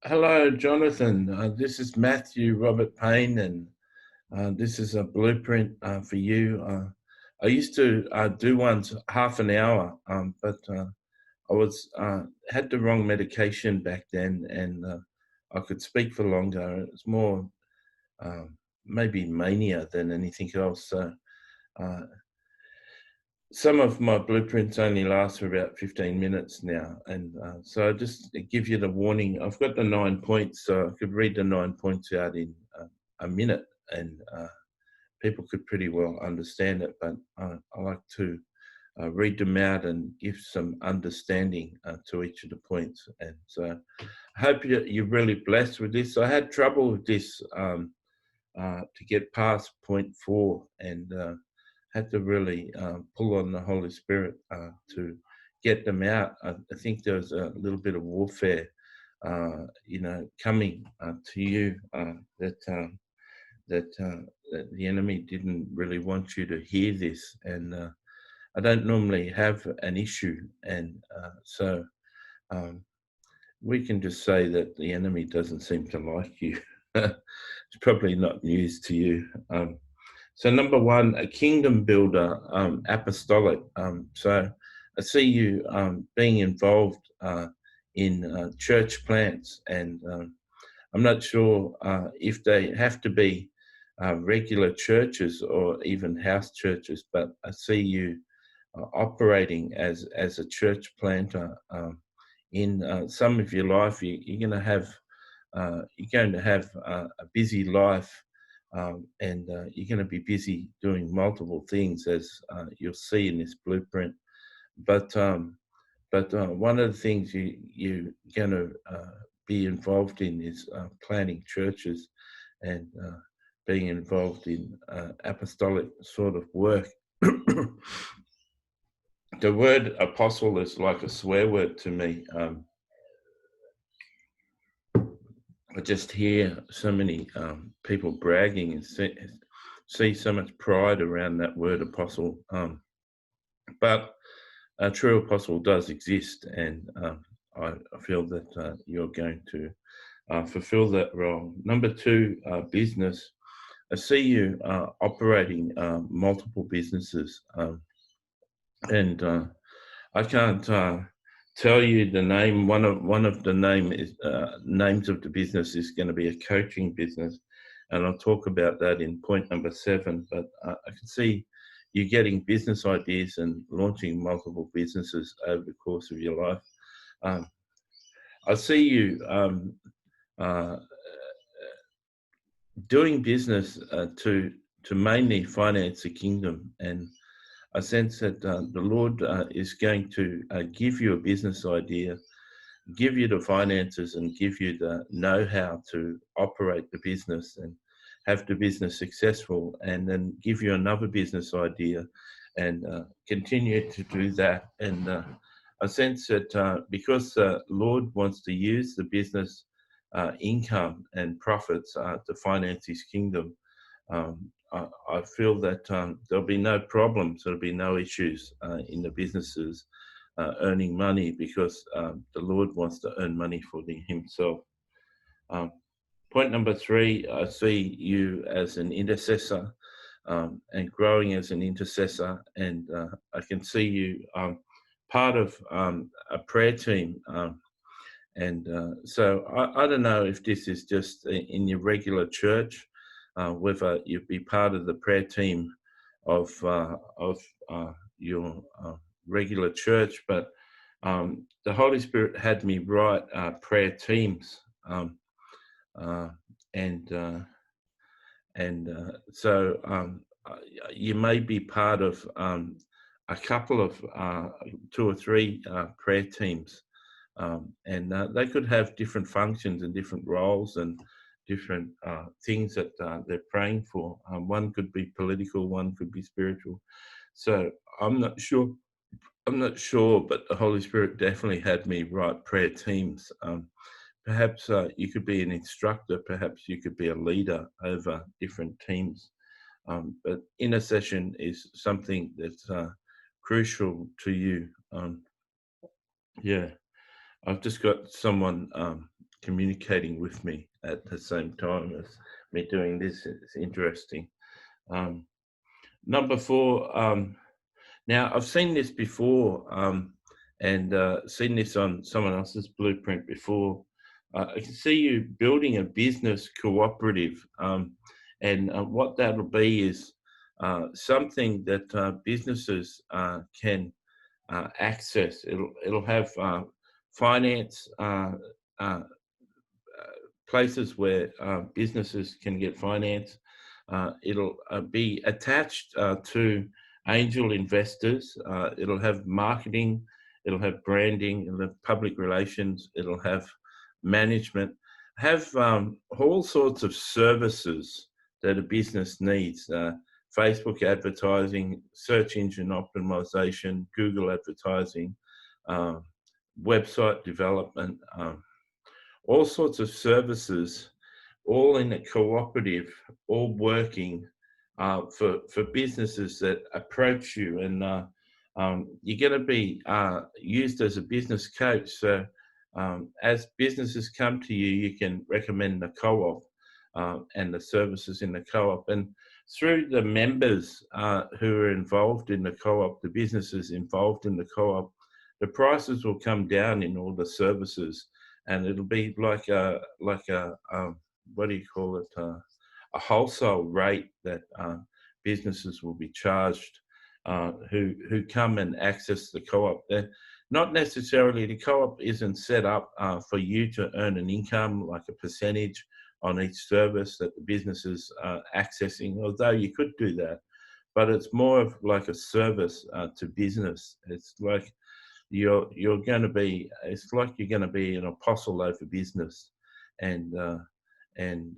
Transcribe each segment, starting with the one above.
Hello, Jonathan. This is Matthew Robert Payne, and this is a blueprint for you. I used to do ones half an hour, but I was had the wrong medication back then, and I could speak for longer. It's more maybe mania than anything else. So uh, some of my blueprints only last for about 15 minutes now. And so I just give you the warning. I've got the 9 points, so I could read the 9 points out in a minute, and people could pretty well understand it. But I like to read them out and give some understanding to each of the points. And so I hope you're really blessed with this. I had trouble with this to get past point 4, and had to really pull on the Holy Spirit to get them out. I think there was a little bit of warfare, coming to you that the enemy didn't really want you to hear this, and I don't normally have an issue, and so um, we can just say that the enemy doesn't seem to like you. It's probably not news to you. So number one, a kingdom builder, apostolic. So I see you being involved in church plants, and I'm not sure if they have to be regular churches or even house churches, but I see you operating as a church planter in some of your life. You're going to have a busy life, and you're going to be busy doing multiple things, as you'll see in this blueprint. But one of the things you're going to be involved in is planting churches and being involved in apostolic sort of work. The word apostle is like a swear word to me. I just hear so many people bragging and see so much pride around that word apostle. But a true apostle does exist, and I feel that you're going to fulfill that role. Number two, business. I see you operating multiple businesses, and I can't tell you the name. One of the names of the business is going to be a coaching business, and I'll talk about that in point number 7. But I can see you getting business ideas and launching multiple businesses over the course of your life. Um, I see you uh, doing business to mainly finance the kingdom, and I sense that the Lord is going to give you a business idea, give you the finances, and give you the know-how to operate the business and have the business successful, and then give you another business idea and continue to do that. And I sense that because the Lord wants to use the business income and profits to finance his kingdom, I feel that there'll be no problems, there'll be no issues in the businesses earning money, because the Lord wants to earn money for himself. Um, Point number 3, I see you as an intercessor and growing as an intercessor, and I can see you part of a prayer team. And so I don't know if this is just in your regular church, whether you'd be part of the prayer team of your regular church, but the Holy Spirit had me write prayer teams, uh, and so you may be part of a couple of 2 or 3 prayer teams, and they could have different functions and different roles and different things that they're praying for. One could be political, one could be spiritual. So I'm not sure. I'm not sure, but the Holy Spirit definitely had me write prayer teams. Perhaps you could be an instructor. Perhaps you could be a leader over different teams. But intercession is something that's crucial to you. Yeah. I've just got someone communicating with me at the same time as me doing this. It's interesting. Um, Number four. Now, I've seen this before, and seen this on someone else's blueprint before. I can see you building a business cooperative, and what that'll be is something that businesses can access. It'll have finance. Uh, Places where businesses can get finance. It'll be attached to angel investors. It'll have marketing, it'll have branding, it'll have public relations, it'll have management, have all sorts of services that a business needs. Facebook advertising, search engine optimization, Google advertising, uh, website development, all sorts of services, all in a cooperative, all working for businesses that approach you. And you're going to be used as a business coach. So as businesses come to you, you can recommend the co-op and the services in the co-op. And through the members who are involved in the co-op, the businesses involved in the co-op, the prices will come down in all the services, and it'll be like a what do you call it, a wholesale rate that businesses will be charged who come and access the co-op. They're not necessarily, the co-op isn't set up for you to earn an income like a percentage on each service that the business is accessing, although you could do that, but it's more of like a service to business. It's like you're going to be, it's like you're going to be an apostle over business. And and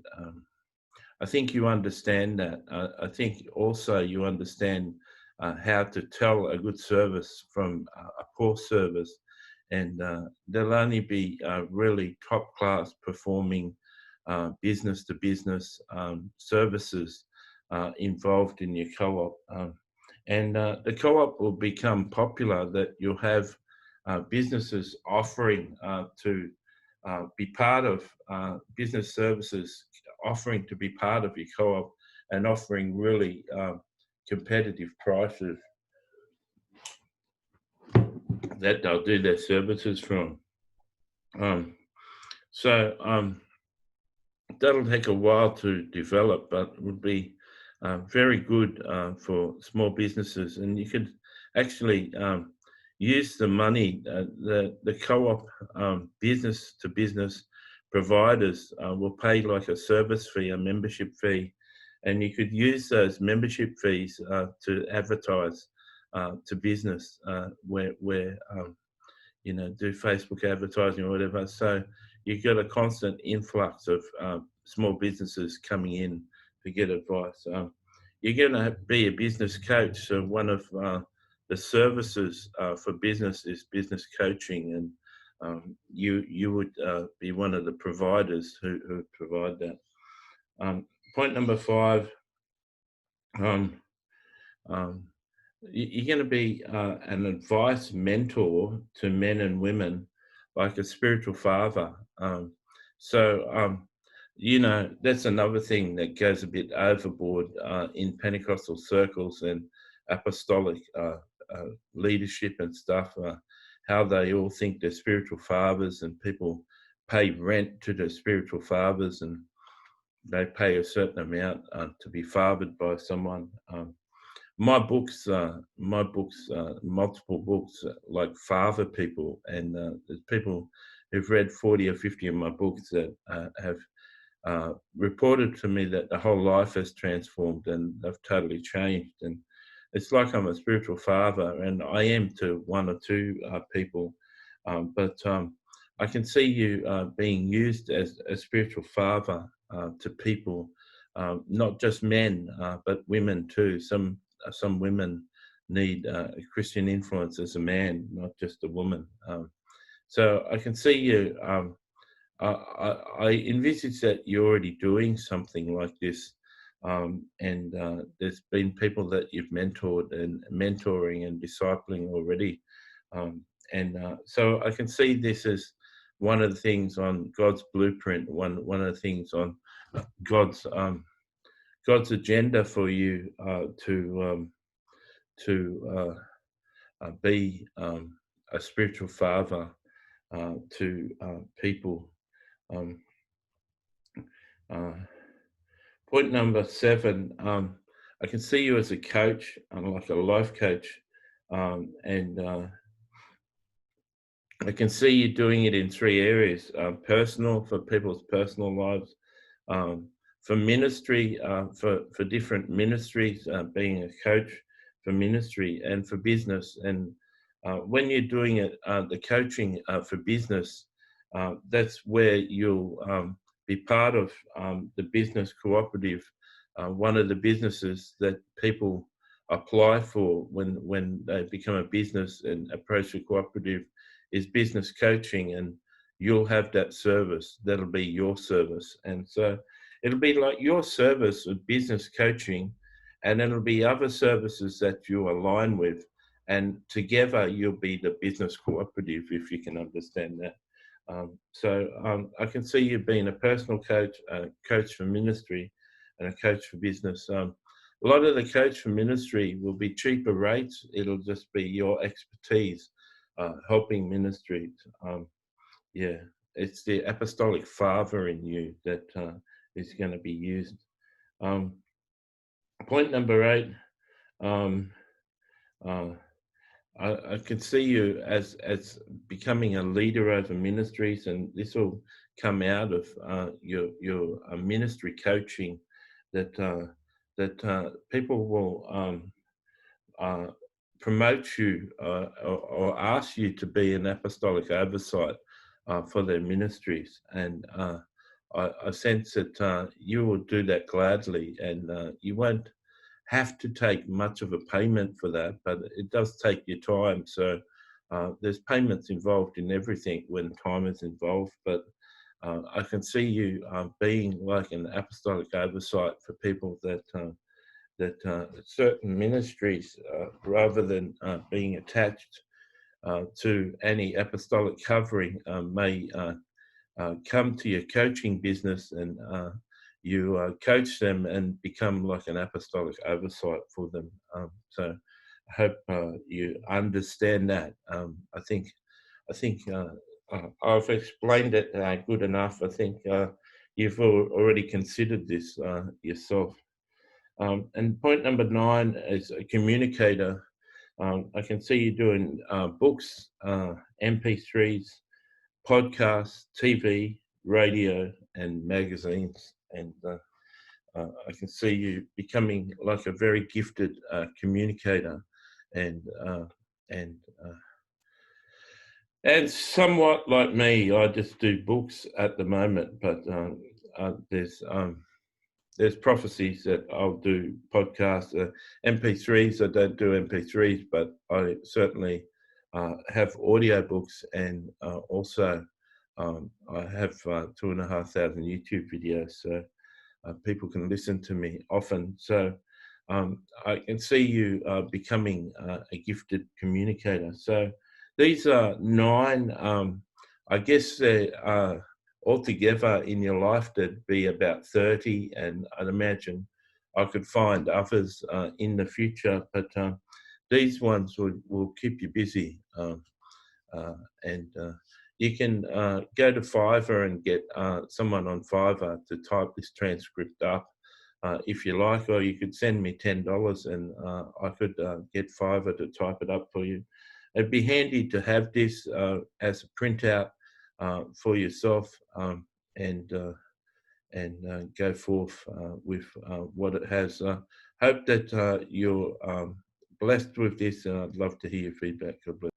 I think you understand that. I think also you understand how to tell a good service from a poor service, and there'll only be really top class performing business to business services involved in your co-op. And the co-op will become popular, that you'll have businesses offering to be part of business services, offering to be part of your co-op and offering really competitive prices that they'll do their services from. Um, so that'll take a while to develop, but would be very good for small businesses. And you could actually use the money, the co-op business to business providers will pay like a service fee, a membership fee, and you could use those membership fees to advertise to business where do Facebook advertising or whatever. So you've got a constant influx of small businesses coming in to get advice. You're going to be a business coach. So one of the services for business is business coaching, and you would be one of the providers who provide that. Point number 5. Um, um, you're going to be an advice mentor to men and women, like a spiritual father. So that's another thing that goes a bit overboard in Pentecostal circles and apostolic leadership and stuff, how they all think they're spiritual fathers, and people pay rent to their spiritual fathers, and they pay a certain amount to be fathered by someone. My books, multiple books, like father people, and there's people who've read 40 or 50 of my books that have reported to me that the whole life has transformed and they've totally changed. And it's like I'm a spiritual father, and I am to one or two people, but I can see you being used as a spiritual father to people, not just men, but women too. Some women need a Christian influence as a man, not just a woman. So I can see you. I envisage that you're already doing something like this, and there's been people that you've mentored and mentoring and discipling already, and so I can see this as one of the things on God's blueprint, one of the things on God's God's agenda for you to be a spiritual father to people. Um, uh, Point number 7, I can see you as a coach, like a life coach, and I can see you doing it in 3 areas: personal, for people's personal lives, um, for ministry, for different ministries, being a coach for ministry, and for business. And when you're doing it, the coaching for business, that's where you'll be part of the business cooperative. One of the businesses that people apply for when they become a business and approach a cooperative is business coaching, and you'll have that service. That'll be your service. And so it'll be like your service of business coaching, and it'll be other services that you align with. And together you'll be the business cooperative, if you can understand that. I can see you being a personal coach, a coach for ministry, and a coach for business. A lot of the coach for ministry will be cheaper rates. It'll just be your expertise helping ministries. Yeah, it's the apostolic father in you that is going to be used. Um, Point number 8. Um, uh, I can see you as becoming a leader over ministries, and this will come out of your ministry coaching. That people will uh, promote you or ask you to be an apostolic oversight for their ministries. And I sense that you will do that gladly, and you won't have to take much of a payment for that, but it does take your time. So there's payments involved in everything when time is involved, but I can see you being like an apostolic oversight for people that certain ministries, rather than being attached to any apostolic covering, may come to your coaching business, and you coach them and become like an apostolic oversight for them. So I hope you understand that. I think I've explained it good enough. I think you've already considered this yourself. And point number 9 is a communicator. I can see you doing books, MP3s, podcasts, TV, radio, and magazines. And I can see you becoming like a very gifted communicator, and uh, and uh, and somewhat like me. I just do books at the moment, but there's prophecies that I'll do podcasts, MP3s. I don't do MP3s, but I certainly have audiobooks, and also I have 2,500 YouTube videos, so people can listen to me often. So I can see you becoming a gifted communicator. So these are 9, I guess they are altogether in your life, there'd be about 30, and I'd imagine I could find others in the future, but these ones will keep you busy. Uh, and You can go to Fiverr and get someone on Fiverr to type this transcript up if you like, or you could send me $10 and I could get Fiverr to type it up for you. It'd be handy to have this as a printout for yourself, and go forth with what it has. Hope that you're blessed with this, and I'd love to hear your feedback. God bless.